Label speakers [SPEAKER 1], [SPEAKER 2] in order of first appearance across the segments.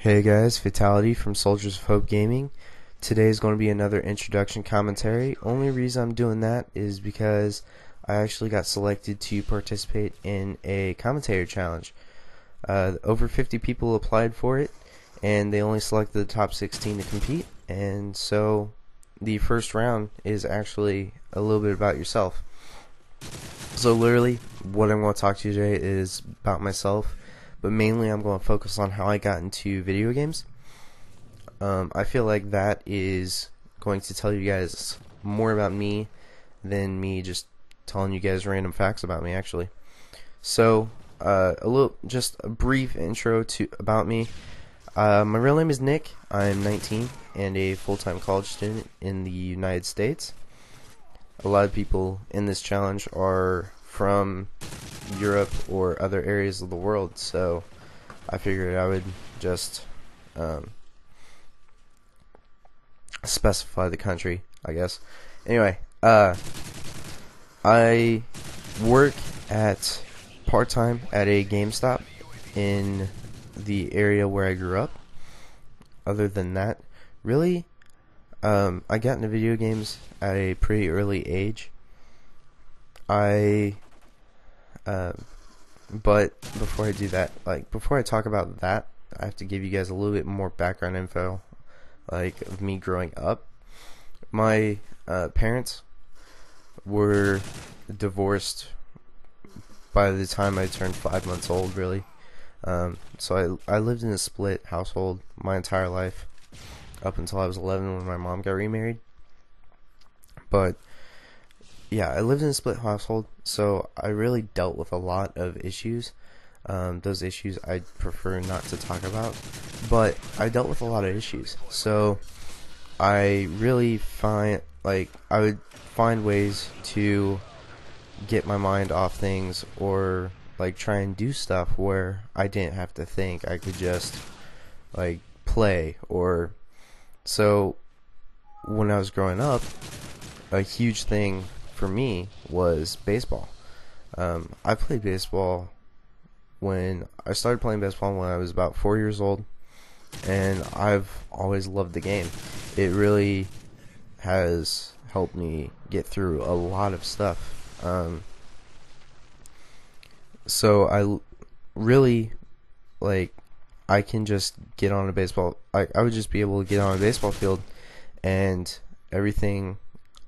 [SPEAKER 1] Hey guys, Fatality from Soldiers of Hope Gaming. Today is going to be another introduction commentary. Only reason I'm doing that is because I actually got selected to participate in a commentator challenge. Over 50 people applied for it, and they only selected the top 16 to compete. And so the first round is actually a little bit about yourself. So literally, what I'm going to talk to you today is about myself. But mainly I'm going to focus on how I got into video games. I feel like that is going to tell you guys more about me than me just telling you guys random facts about me, actually. So, just a brief intro about me. My real name is Nick. I'm 19 and a full-time college student in the United States. A lot of people in this challenge are from Europe or other areas of the world, so I figured I would just specify the country, I guess. Anyway, I work at part-time at a GameStop in the area where I grew up. Other than that, really, I got into video games at a pretty early age. But before I do that, before I talk about that, I have to give you guys a little bit more background info, of me growing up. My parents were divorced by the time I turned 5 months old, really. So I lived in a split household my entire life, up until I was 11 when my mom got remarried. But yeah, I lived in a split household, so I really dealt with a lot of issues. Those issues I'd prefer not to talk about, but I dealt with a lot of issues. So I really I would find ways to get my mind off things, or try and do stuff where I didn't have to think. I could just play. Or so when I was growing up, a huge thing for me was baseball. I played baseball when I started playing baseball when I was about 4 years old, and I've always loved the game. It really has helped me get through a lot of stuff. So I really I can just get on a baseball. I would just be able to get on a baseball field, and everything,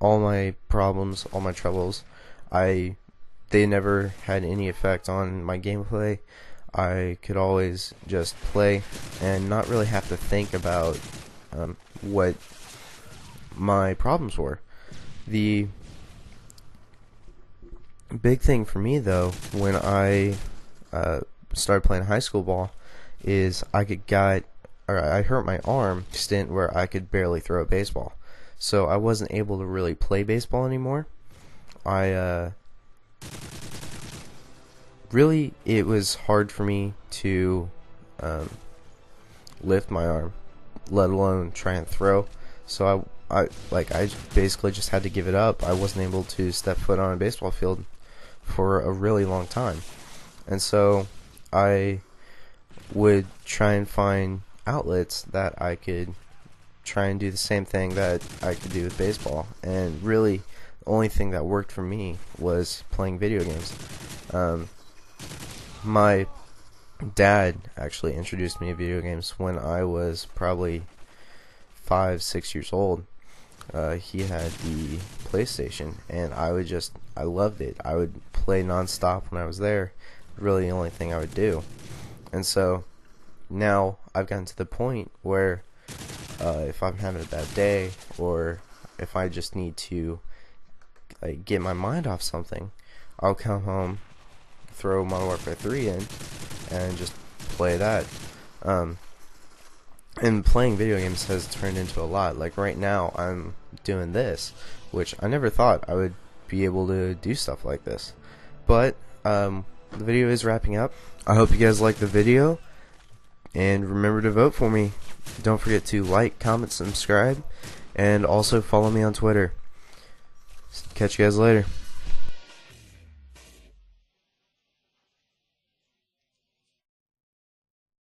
[SPEAKER 1] all my problems, all my troubles, they never had any effect on my gameplay. I could always just play and not really have to think about what my problems were. The big thing for me, though, when I started playing high school ball, is I hurt my arm to the extent where I could barely throw a baseball. So I wasn't able to really play baseball anymore. Really, it was hard for me to lift my arm, let alone try and throw. So I basically just had to give it up. I wasn't able to step foot on a baseball field for a really long time. And so I would try and find outlets that I could try and do the same thing that I could do with baseball. And really, the only thing that worked for me was playing video games. My dad actually introduced me to video games when I was probably 5-6 years old. He had the PlayStation, and I loved it. I would play nonstop when I was there. Really the only thing I would do. And so now I've gotten to the point where if I'm having a bad day, or if I just need to get my mind off something, I'll come home, throw Modern Warfare 3 in, and just play that. And playing video games has turned into a lot. Right now, I'm doing this, which I never thought I would be able to do stuff like this. But the video is wrapping up. I hope you guys like the video, and remember to vote for me. Don't forget to like, comment, subscribe, and also follow me on Twitter. Catch you guys later.